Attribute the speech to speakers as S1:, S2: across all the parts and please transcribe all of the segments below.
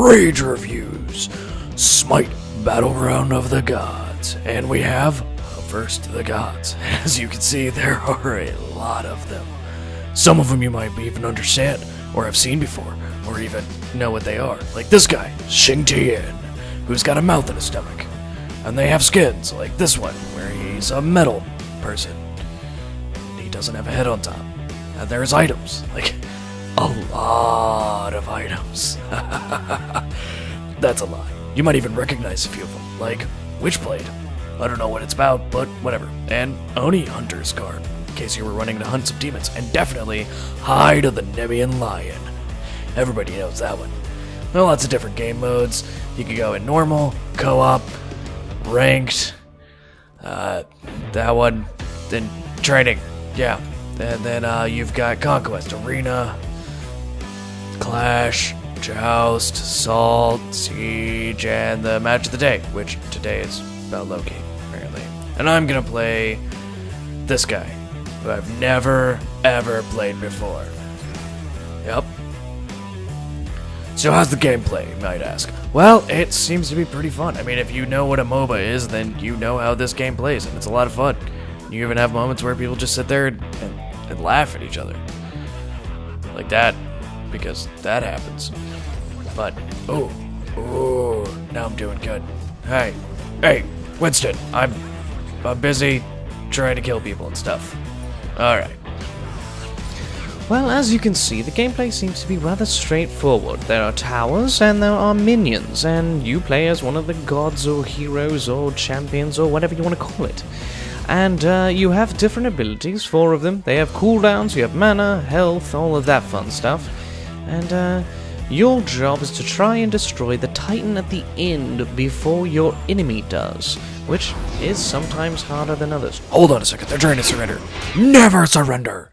S1: Rage Reviews, Smite Battleground of the Gods, and we have First the Gods. As you can see, there are a lot of them. Some of them you might even understand, or have seen before, or even know what they are. Like this guy, Xing Tian, who's got a mouth and a stomach. And they have skins, like this one, where he's a metal person. He doesn't have a head on top. And there's items, like a lot of items. That's a lie. You might even recognize a few of them, like Witchblade. I don't know what it's about, but whatever. And Oni Hunter's card, in case you were running to hunt some demons. And definitely Hide of the Nemean Lion. Everybody knows that one. There are lots of different game modes. You can go in normal, co-op, ranked, that one, then training, yeah. And then you've got Conquest, Arena, Clash, Joust, Assault, Siege, and the Match of the Day, which today is about Loki, apparently. And I'm gonna play this guy, who I've never, ever played before. Yep. So how's the gameplay, you might ask? Well, it seems to be pretty fun. I mean, if you know what a MOBA is, then you know how this game plays, and it's a lot of fun. You even have moments where people just sit there and laugh at each other. Like that, because that happens. But, oh, now I'm doing good. Hey, Winston, I'm busy trying to kill people and stuff. Alright.
S2: Well, as you can see, the gameplay seems to be rather straightforward. There are towers, and there are minions, and you play as one of the gods or heroes or champions or whatever you want to call it. And you have different abilities, 4 of them. They have cooldowns, you have mana, health, all of that fun stuff. And your job is to try and destroy the Titan at the end before your enemy does, which is sometimes harder than others.
S1: Hold on a second, they're trying to surrender. Never surrender!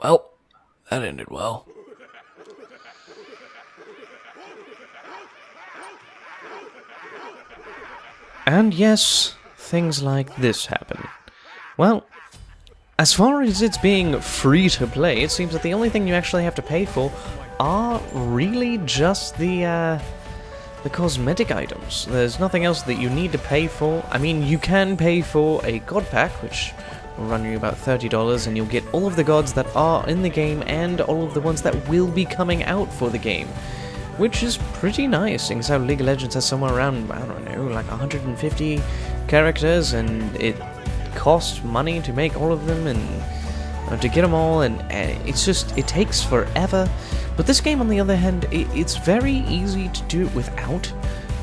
S1: Well, that ended well.
S2: And yes, things like this happen. Well, as far as it's being free to play, it seems that the only thing you actually have to pay for are really just the cosmetic items. There's nothing else that you need to pay for. I mean, you can pay for a god pack, which will run you about $30, and you'll get all of the gods that are in the game and all of the ones that will be coming out for the game, which is pretty nice, seeing as how League of Legends has somewhere around, I don't know, like 150 characters, and it costs money to make all of them, and to get them all, and it's just, it takes forever. But this game, on the other hand, it's very easy to do it without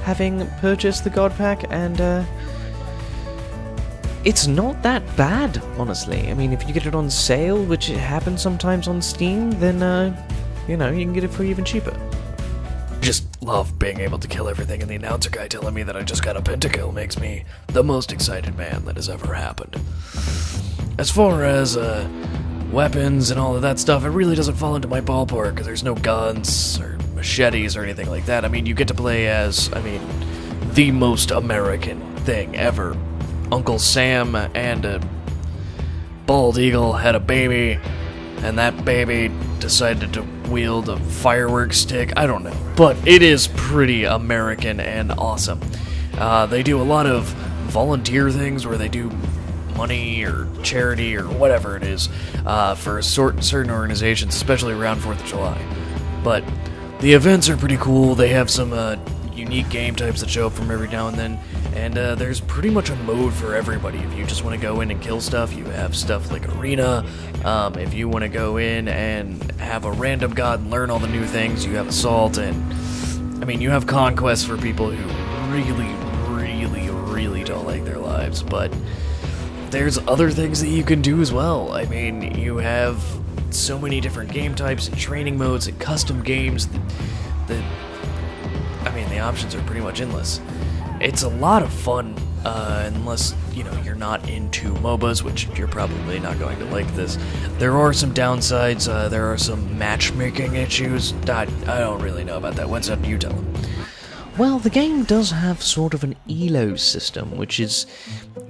S2: having purchased the god pack, and it's not that bad, honestly. I mean, if you get it on sale, which it happens sometimes on Steam, then, you know, you can get it for even cheaper.
S1: Just love being able to kill everything, and the announcer guy telling me that I just got a pentakill makes me the most excited man that has ever happened. As far as, weapons and all of that stuff, it really doesn't fall into my ballpark, because there's no guns or machetes or anything like that. I mean, you get to play as, the most American thing ever. Uncle Sam and a bald eagle had a baby, and that baby decided to wield a fireworks stick. I don't know, but it is pretty American and awesome. They do a lot of volunteer things where they do money or charity or whatever it is for certain organizations, especially around 4th of July. But the events are pretty cool. They have some unique game types that show up from every now and then, and there's pretty much a mode for everybody. If you just want to go in and kill stuff, you have stuff like Arena. If you want to go in and have a random god and learn all the new things, you have Assault, and you have Conquest for people who really don't like their lives. But there's other things that you can do as well. I mean, you have so many different game types and training modes and custom games that the options are pretty much endless. It's a lot of fun, unless, you're not into MOBAs, which you're probably not going to like this. There are some downsides, there are some matchmaking issues. I don't really know about that. What's up, you tell them?
S2: Well, the game does have sort of an elo system, which is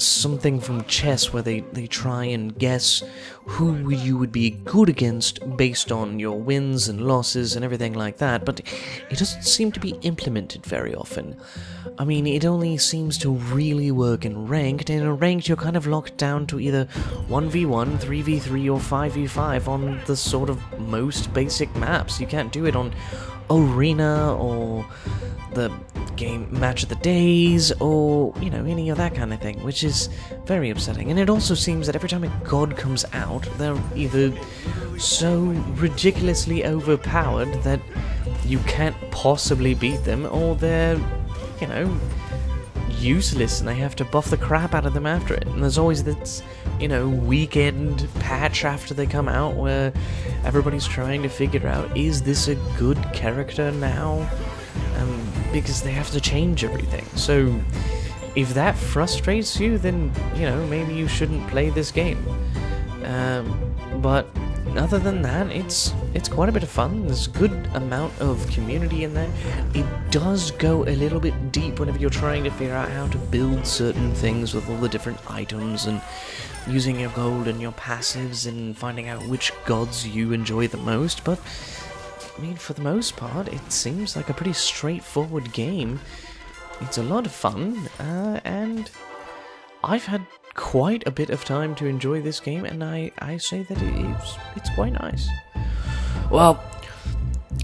S2: something from chess where they try and guess who you would be good against based on your wins and losses and everything like that, but it doesn't seem to be implemented very often. I mean, it only seems to really work in ranked, and in ranked you're kind of locked down to either 1v1, 3v3, or 5v5 on the sort of most basic maps. You can't do it on Arena or the game Match of the Days or, you know, any of that kind of thing, which is very upsetting. And it also seems that every time a god comes out, they're either so ridiculously overpowered that you can't possibly beat them, or they're, you know, useless and they have to buff the crap out of them after it. And there's always this, you know, weekend patch after they come out where everybody's trying to figure out, is this a good character now? Because they have to change everything. So if that frustrates you, then, you know, maybe you shouldn't play this game. But other than that, it's quite a bit of fun. There's a good amount of community in there. It does go a little bit deep whenever you're trying to figure out how to build certain things with all the different items and using your gold and your passives and finding out which gods you enjoy the most, but I mean, for the most part, it seems like a pretty straightforward game. It's a lot of fun, and I've had quite a bit of time to enjoy this game, and I say that it's quite nice.
S1: Well,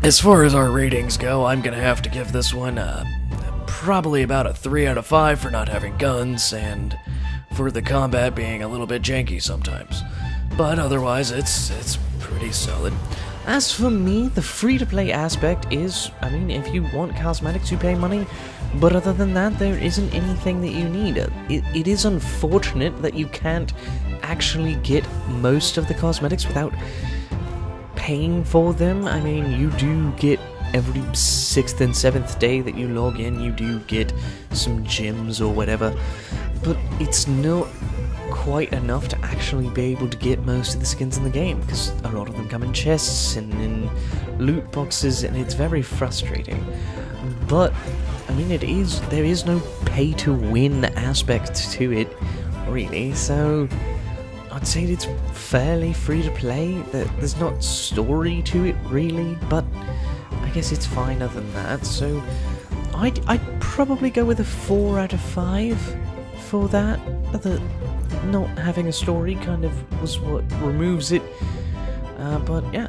S1: as far as our ratings go, I'm gonna have to give this one probably about a 3 out of 5 for not having guns, and for the combat being a little bit janky sometimes. But otherwise, it's pretty solid.
S2: As for me, the free-to-play aspect is, I mean, if you want cosmetics, you pay money, but other than that, there isn't anything that you need. It is unfortunate that you can't actually get most of the cosmetics without paying for them. I mean, you do get every 6th and 7th day that you log in, you do get some gems or whatever, but it's not quite enough to actually be able to get most of the skins in the game, because a lot of them come in chests and in loot boxes, and it's very frustrating. But I mean, there is no pay to win aspect to it, really, so I'd say it's fairly free to play. There's not story to it really, but I guess it's fine other than that. So I'd probably go with a 4 out of 5 for that. Not having a story kind of was what removes it, but yeah.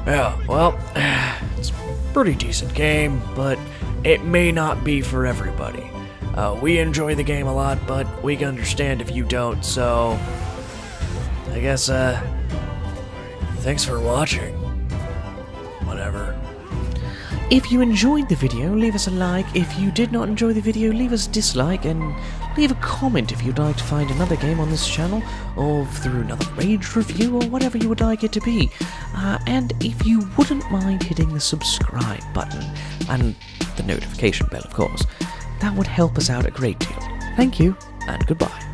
S1: Yeah, well, it's a pretty decent game, but it may not be for everybody. We enjoy the game a lot, but we can understand if you don't, so I guess, thanks for watching. Whatever.
S2: If you enjoyed the video, leave us a like. If you did not enjoy the video, leave us a dislike, and leave a comment if you'd like to find another game on this channel, or through another Rage review, or whatever you would like it to be. And if you wouldn't mind hitting the subscribe button, and the notification bell, of course, that would help us out a great deal. Thank you, and goodbye.